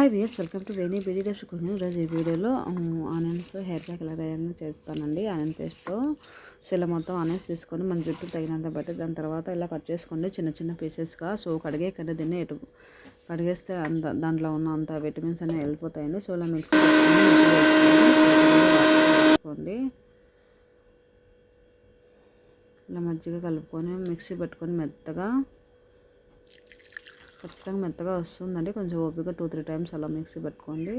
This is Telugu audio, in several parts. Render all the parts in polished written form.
Hi viewers, welcome to Veni busy days cooking. ఈరోజు ఈ వీడియోలో ఆనియన్స్తో హెయిర్ ప్యాక్ ఎలా తయారు చేస్తానండి. ఆనియన్ పేస్ట్తో. సో ఇలా మొత్తం ఆనియన్స్ తీసుకొని మన జుట్టు తగినంత బట్టి దాని తర్వాత ఇలా కట్ చేసుకోండి చిన్న చిన్న పీసెస్గా. సో కడిగే దీన్ని కడిగేస్తే దాంట్లో ఉన్న అంత విటమిన్స్ అన్నీ వెళ్ళిపోతాయండి. సో ఇలా మిక్సీ పెట్టుకోండి. ఇలా మజ్జిగ కలుపుకొని మిక్సీ పెట్టుకొని ఖచ్చితంగా మెత్తగా వస్తుందండి. కొంచెం ఓపిక 2-3 టైమ్స్ అలా మిక్సీ పెట్టుకోండి.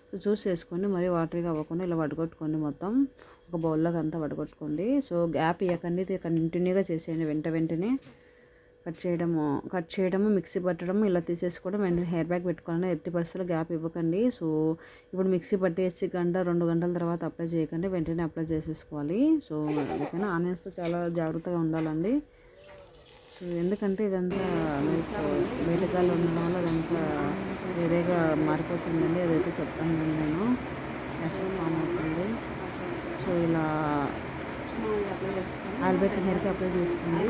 సో చూస్ చేసుకోండి, మరీ వాటరీగా అవ్వకుండా ఇలా వడగొట్టుకోండి. మొత్తం ఒక బౌల్లోకి అంతా వడగొట్టుకోండి. సో గ్యాప్ ఇవ్వకండి, ఇది కంటిన్యూగా చేసేయండి. వెంటనే కట్ చేయడము మిక్సీ పట్టడం ఇలా తీసేసుకోవడం, వెంటనే హెయిర్ బ్యాగ్ పెట్టుకోవాలని ఎట్టి పరిస్థితుల్లో గ్యాప్ ఇవ్వకండి. సో ఇప్పుడు మిక్సీ పట్టేసి 1-2 గంటల తర్వాత అప్లై చేయకండి, వెంటనే అప్లై చేసేసుకోవాలి. సో అందుకని ఆనియన్స్తో చాలా జాగ్రత్తగా ఉండాలండి. సో ఎందుకంటే ఇదంతా బయటకాలు ఉండడం వల్ల అదంతా వేరేగా మారిపోతుందండి. అదైతే చెప్తాను నేను అసలు ఫామ్ అవుతుంది. సో ఇలా ఆయిల్ పెట్టి హెయిర్కి అప్లై చేసుకోండి.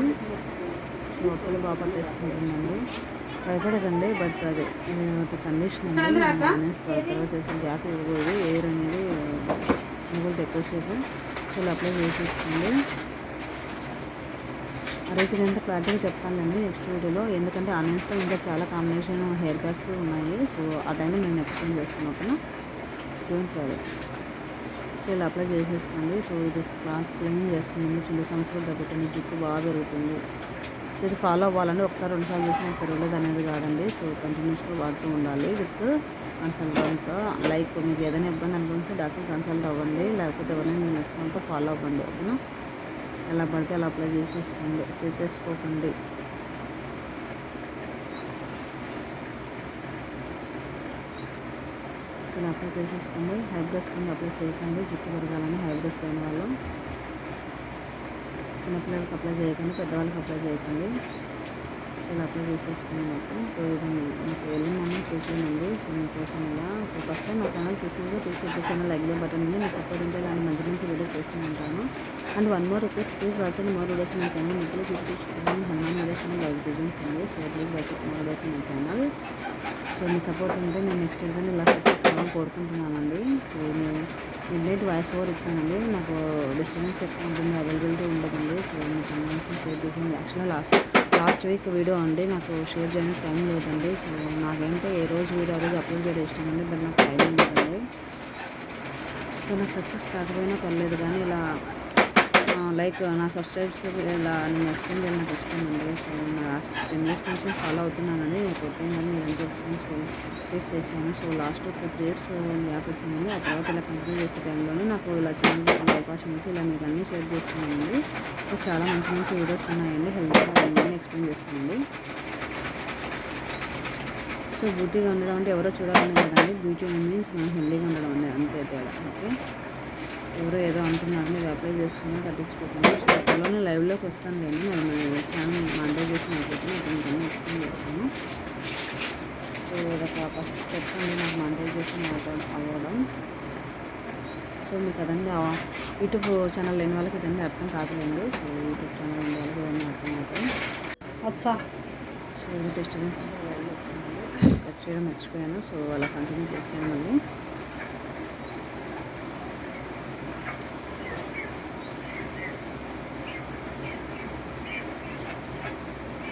సో ఒక్కలు బాగా పట్టేసుకుంటుందండి. భయపడకండి, బట్ అది కండిషన్ అండి. ఆనియన్స్ త్వరగా చేసిన గ్యాప్ ఇవ్వకూడదు, ఎయిర్ అనేది మిగులుతుంది ఎక్కువసేపు. సో ఇలా అప్లై చేసేసుకోండి. రీజన్ ఎంత క్లారిటీగా చెప్తానండి నెక్స్ట్ వీడియోలో, ఎందుకంటే ఆనియన్స్తో ఇంకా చాలా కాంబినేషన్ హెయిర్ ప్యాక్స్ ఉన్నాయి. సో ఆ టైంలో నేను ఎక్స్ప్లెయిన్ చేస్తాను. ఓకేనా, డోంట్ వరీ. సో ఇలా అప్లై చేసేసుకోండి. సో ఇది క్లాత్ క్లీన్ చేస్తుంది, చిన్న సమస్యలు తగ్గుతుంది, జుట్టు బాగా పెరుగుతుంది. సో ఇది ఫాలో అవ్వాలండి. ఒకసారి 2 సార్లు చేసిన పెరగలేదు అనేది కాదండి. సో కంటిన్యూస్గా వాడుతూ ఉండాలి విత్ కన్సల్టెంట్తో. లైక్ మీకు ఏదైనా ఇబ్బంది అనుకుంటే డాక్టర్ కన్సల్ట్ అవ్వండి, లేకపోతే ఎవరైనా నేను ఇష్టంతో ఫాలో అవ్వండి. ఓకేనా, ఎలా పడితే అలా అప్లై చేసేసుకోకండి. సో ఇలా అప్లై చేసేసుకోండి. హైబ్రోస్ కింద అప్లై చేయకండి, జుట్టు పెరగాలని హైబ్రోస్ లేని వాళ్ళు. చిన్నపిల్లలకి అప్లై చేయకండి, పెద్దవాళ్ళకి అప్లై చేయకండి. సో ఇలా అప్లై చేసేసుకుని మొత్తం. సో ఇది మీకు వెళ్ళిందని చూసిందండి. సో మీకోసం ఇలా. సో ఫస్ట్ టైం మా ఛానల్ చూసినాక ఛానల్ లైక్ బటన్ ఉంది. మీ సపోర్ట్ ఉంటే ఇలాంటి మంచి వీడియోస్ చేస్తూ ఉంటాను. And one more request, please watching more videos my channel. మీకు చూపించుకుంటాను హనుమాన్ వీడియోస్ అని లైక్ డిజైన్స్ అండి. So please watching more videos my channel. So me support ఉంటే నేను నెక్స్ట్ వీడియోని ఇలా సక్సెస్ అవ్వాలని కోరుకుంటున్నానండి. సో నేను మిడ్నైట్ వాయిస్ ఓవర్ ఇచ్చానండి. నాకు డిస్టర్బెన్స్ ఎక్కువ ఉంటుంది, అవైలబిలిటీ ఉండదండి. సో మీ కన్వెన్షన్ షేర్ చేసింది. యాక్చువల్గా లాస్ట్ వీక్ వీడియో అండి, నాకు షేర్ చేయడానికి టైం లేదండి. సో నాకేంటే ఏ రోజు వీడియో ఆ రోజు అప్లోడ్ చేయడం ఇష్టం అండి, బట్ నాకు టైం లేదండి. సో నాకు సక్సెస్ కాకపోయినా పర్లేదు, కానీ ఇలా లైక్ నా సబ్స్క్రైబ్స్ ఇలా నేను ఎక్స్ప్లెయిన్ చేయడం నాకు ఇష్టం అండి. సో నా లాస్ట్ 10 years నుంచి ఫాలో అవుతున్నానండి. నేను కొత్తగా కానీ నేను ఎంత ఎక్స్పీరియన్స్ ఫేస్ చేశాను. సో లాస్ట్ 2-3 years గ్యాప్ వచ్చిందండి. ఆ తర్వాత ఇలా కంటిన్యూ చేసే టైంలోనే నాకు ఇలా ఛానల్ అవకాశం ఇచ్చి ఇలా మీకు అన్నీ షేర్ చేస్తున్నానండి. సో చాలా మంచి వీడియోస్ ఉన్నాయండి, హెల్త్గా అన్నీ ఎక్స్ప్లెయిన్ చేస్తానండి. సో బ్యూటీగా ఉండడం అంటే ఎవరో చూడాలని కదండి. బ్యూటీ మీన్స్ మనం హెల్తీగా ఉండడం అండి, అంతే తేడా. ఓకే, ఎవరో ఏదో అంటున్నారు, మీరు అప్లై చేసుకుని పట్టించుకోకుండా. సో అక్కడలోనే లైవ్లోకి వస్తాను లేండి. నేను ఛానల్ మానిటైజేషన్ అయిపోతుంది, అక్కడ మీకు అన్నీ ఎక్స్ప్లెయిన్ చేస్తాను. సో ఇదొక ఫస్ట్ స్టెప్ అండి నాకు మానిటైజేషన్ అవ్వడం. సో మీకు అదండి యూట్యూబ్ ఛానల్ లేని వాళ్ళకి ఇదన్నీ అర్థం కాదులేండి. సో యూట్యూబ్ ఛానల్ ఉన్న వాళ్ళకి ఇవన్నీ అర్థం అవుతాయి. సో ఇది డిస్టర్బెన్స్ కట్ చేయడం మర్చిపోయాను. సో అలా కంటిన్యూ చేసాను మళ్ళీ.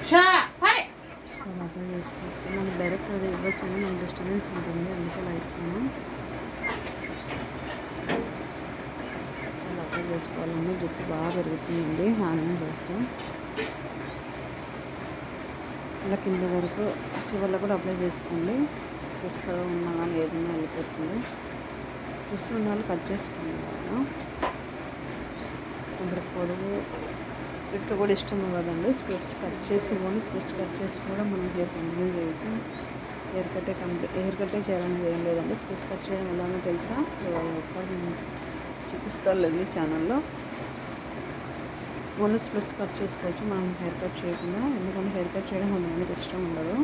సో అప్లై చేసుకొని మనకి డైరెక్ట్ అది ఇవ్వచ్చండి, మనకి డిస్టర్బెన్స్ ఉంటుంది, అందుకే అలా ఇచ్చాను. సో అప్లై చేసుకోవాలండి. జుట్టు బాగా పెరుగుతుందండి ఆనియన్ పేస్ట్. ఇలా కింద వరకు చివరిలో కూడా అప్లై చేసుకోండి. స్కిట్స్ ఉన్నా కానీ ఏదైనా వెళ్ళిపోతుంది. స్కిట్స్ ఉన్న వాళ్ళు కట్ చేసుకోండి. కొందరికి పొడుగు జుట్టు కూడా ఇష్టం కదండి. స్పిట్స్ కట్ చేసి స్పిట్స్ కట్ చేసి కూడా మనం హెయిర్ కంటిన్యూ చేయొచ్చు. హెయిర్ కట్టే చేయాలని ఏం లేదండి. స్పిట్స్ కట్ చేయడం ఎలానో తెలుసా? సో ఒకసారి నేను చూపిస్తాను లేదు ఛానల్లో. ఓన్లీ స్పిట్స్ కట్ చేసుకోవచ్చు మనం హెయిర్ కట్ చేయకుండా, ఎందుకంటే హెయిర్ కట్ చేయడం కొంతమందికి ఇష్టం ఉండదు.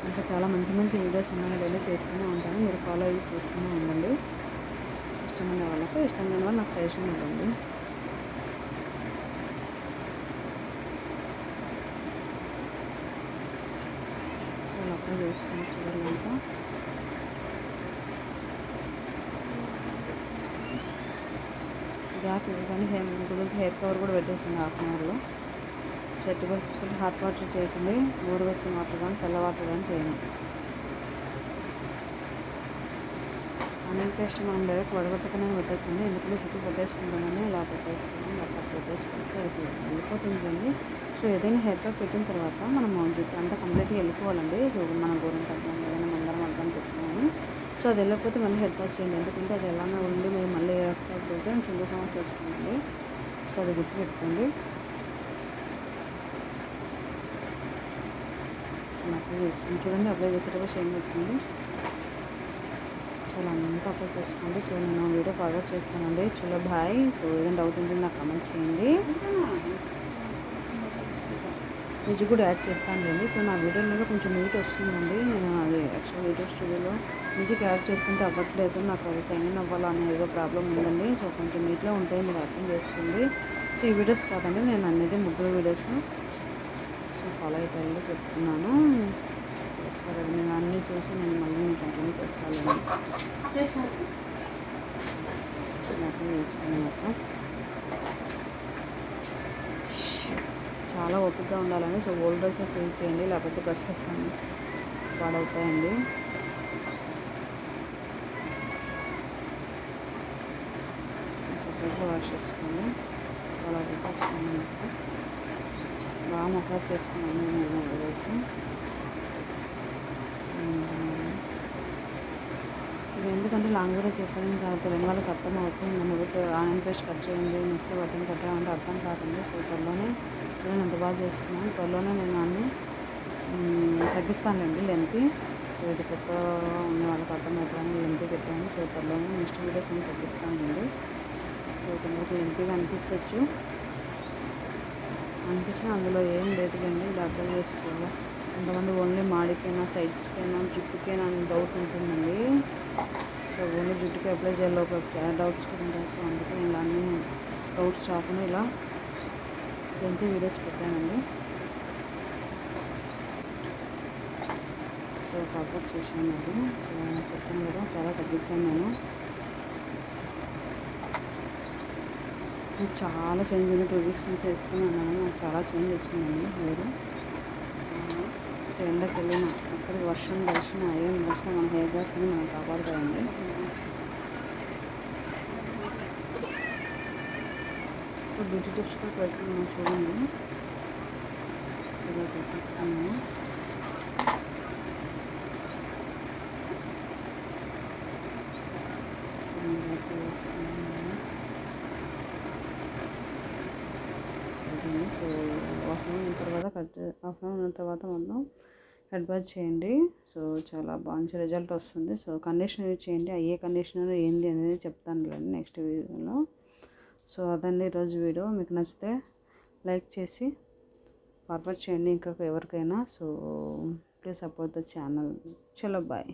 ఇంకా చాలా మంచి వీడియోస్ ఉన్నాయి, డైలీ చేస్తూనే ఉంటాను. మీరు ఫాలో అయ్యి చూస్తూనే ఉండండి. ఇష్టమైన వాళ్ళకు, ఇష్టం లేని వాళ్ళు నాకు సజెషన్ ఇవ్వండి. అప్లై చేసుకుని చివరిలంతా గ్యాప్ ఇవ్వగానే హెయిర్ కవర్ కూడా పెట్టేసింది 1/2 అవర్లో. షర్ట్ పరిస్థితులు హాట్ వాటర్ చేయకండి, గోరువెచ్చని వాటర్ కానీ చల్ల వాటర్ కానీ చేయండి. ఆనియన్ పేస్ట్ మనం డైరెక్ట్ వడగొట్టకనే పెట్టేసింది, ఎందుకంటే చుట్టూ పెట్టేసుకుంటామని ఇలా పెట్టేసుకుని అట్లా పెట్టేసుకుంటే అది వెళ్ళిపోతుందండి. సో ఏదైనా హెయిర్ ప్యాక్ పెట్టిన తర్వాత మనం జుట్టు అంతా కంప్లీట్గా వెళ్ళిపోవాలండి. సో మనం గోరం కట్టాం ఏదైనా మందరం అర్థం పెట్టుకున్నాము. సో అది వెళ్ళకపోతే మళ్ళీ హెయిర్ ప్యాక్ చేయండి, ఎందుకంటే అది ఎలానే ఉండి మీరు మళ్ళీ హెయిర్ ప్యాక్ పెడితే చుండు సమస్య వస్తుందండి. సో అది గుర్తుపెట్టుకోండి. అప్లై చేసుకుని చూడండి, అప్లై చేసేటప్పుడు షేమ్ వచ్చింది. సో అంతా అప్లై చేసుకోండి. సో నేను వీడియో ఫార్వర్డ్ చేస్తానండి. చలో బాయ్. సో ఏదైనా డౌట్ ఉంటే నాకు కమెంట్ చేయండి, మ్యూజిక్ కూడా యాడ్ చేస్తానులేండి. సో నా వీడియోలో కొంచెం నీట్ వస్తుందండి. నేను అది యాక్చువల్ యూట్యూబ్ స్టూడియోలో మ్యూజిక్ యాడ్ చేస్తుంటే అవ్వట్లేదు, నాకు అది సైన్ ఇన్ అవ్వాలని ఏదో ప్రాబ్లం ఉందండి. సో కొంచెం నీట్గా ఉంటాయి, మీరు అర్థం చేసుకోండి. సో ఈ వీడియోస్ కాదండి, నేను అనేది ముగ్గురు వీడియోస్ సో ఫాలో అయ్యేటప్పుడు చెప్తున్నాను. సో ఒకసారి నేను అన్నీ చూసి నేను మళ్ళీ నేను కంటిన్యూ చేస్తానండి. అర్థం చేసుకుని మొత్తం చాలా ఓపికగా ఉండాలని. సో ఓల్డ్ డ్రెస్సెస్ యూజ్ చేయండి, లేకపోతే డ్రెస్సెస్ అన్నీ పాడవుతాయండి. సపరేట్గా వాష్ చేసుకోండి, అలా పెట్టేసుకోండి. బాగా మసాజ్ చేసుకున్నాను నేను ఈరోజు. ఇది ఎందుకంటే లాంగ్ వీడియో చేసాను, తెలియని వాళ్ళకి అర్థం అవుతుంది. మన ఆనియన్ పేస్ట్ కట్ చేయండి, మిక్సీ బట్టన్ కట్టామంటే అర్థం కాదండి. సో త్వరలోనే నేను ఎంత బాగా చేసుకున్నాను, త్వరలోనే నేను అన్నీ తగ్గిస్తానండి లెంత్. సో ఇది కొత్త ఉన్న వాళ్ళకి అర్థమవుతాను లెంత్ పెట్టాను. సో త్వరలోనే నెక్స్ట్ వీడియోస్ నేను తగ్గిస్తానండి. సో కొందరికి లెంత్గా అనిపించవచ్చు, అనిపించినా అందులో ఏం లేదులేండి, ఇది అర్థం చేసుకోవాలి. కొంతమంది ఓన్లీ మాడికైనా సైడ్స్కైనా జుట్టుకైనా అని డౌట్ ఉంటుందండి. సో ఓన్లీ జుట్టుకి అప్లై చేయాలి, ఒక డౌట్స్ కూడా ఉంటాయి. సో అందుకే నేను అన్నీ డౌట్స్ రాకుండా ఇలా ఎంత వీడియోస్ పెట్టానండి. సో ఫార్వర్డ్ చేశాను అది. సో చెప్పాను కదా, చాలా తగ్గించాను నేను. చాలా చేంజ్ ఉంది, 2 వీక్స్ నుంచి వేసుకున్నాను, నాకు చాలా చేంజ్ వచ్చిందండి హెయిర్. సో ఎండకి వెళ్ళిన అక్కడికి వర్షం ఏం వర్షం మన హెయిర్ డ్రెస్ని మనం కాపాడుతాయండి. సో బ్యూటీ టిప్స్ కూడా పెడుతున్నాను చూడండి. ఇలా చేసేసుకున్నాను. సో హాఫ్ అన్ అవర్ తర్వాత మొత్తం హెడ్ బాత్ చేయండి. సో చాలా మంచి రిజల్ట్ వస్తుంది. సో కండిషనర్ యూజ్ చేయండి, ఏ కండిషనర్ ఏంది అనేది చెప్తాను నెక్స్ట్ వీడియోలో. సో అదండి ఈరోజు వీడియో. మీకు నచ్చితే లైక్ చేసి ఫార్వర్డ్ చేయండి ఇంకా ఎవరికైనా. So please support the channel. చలో బాయ్.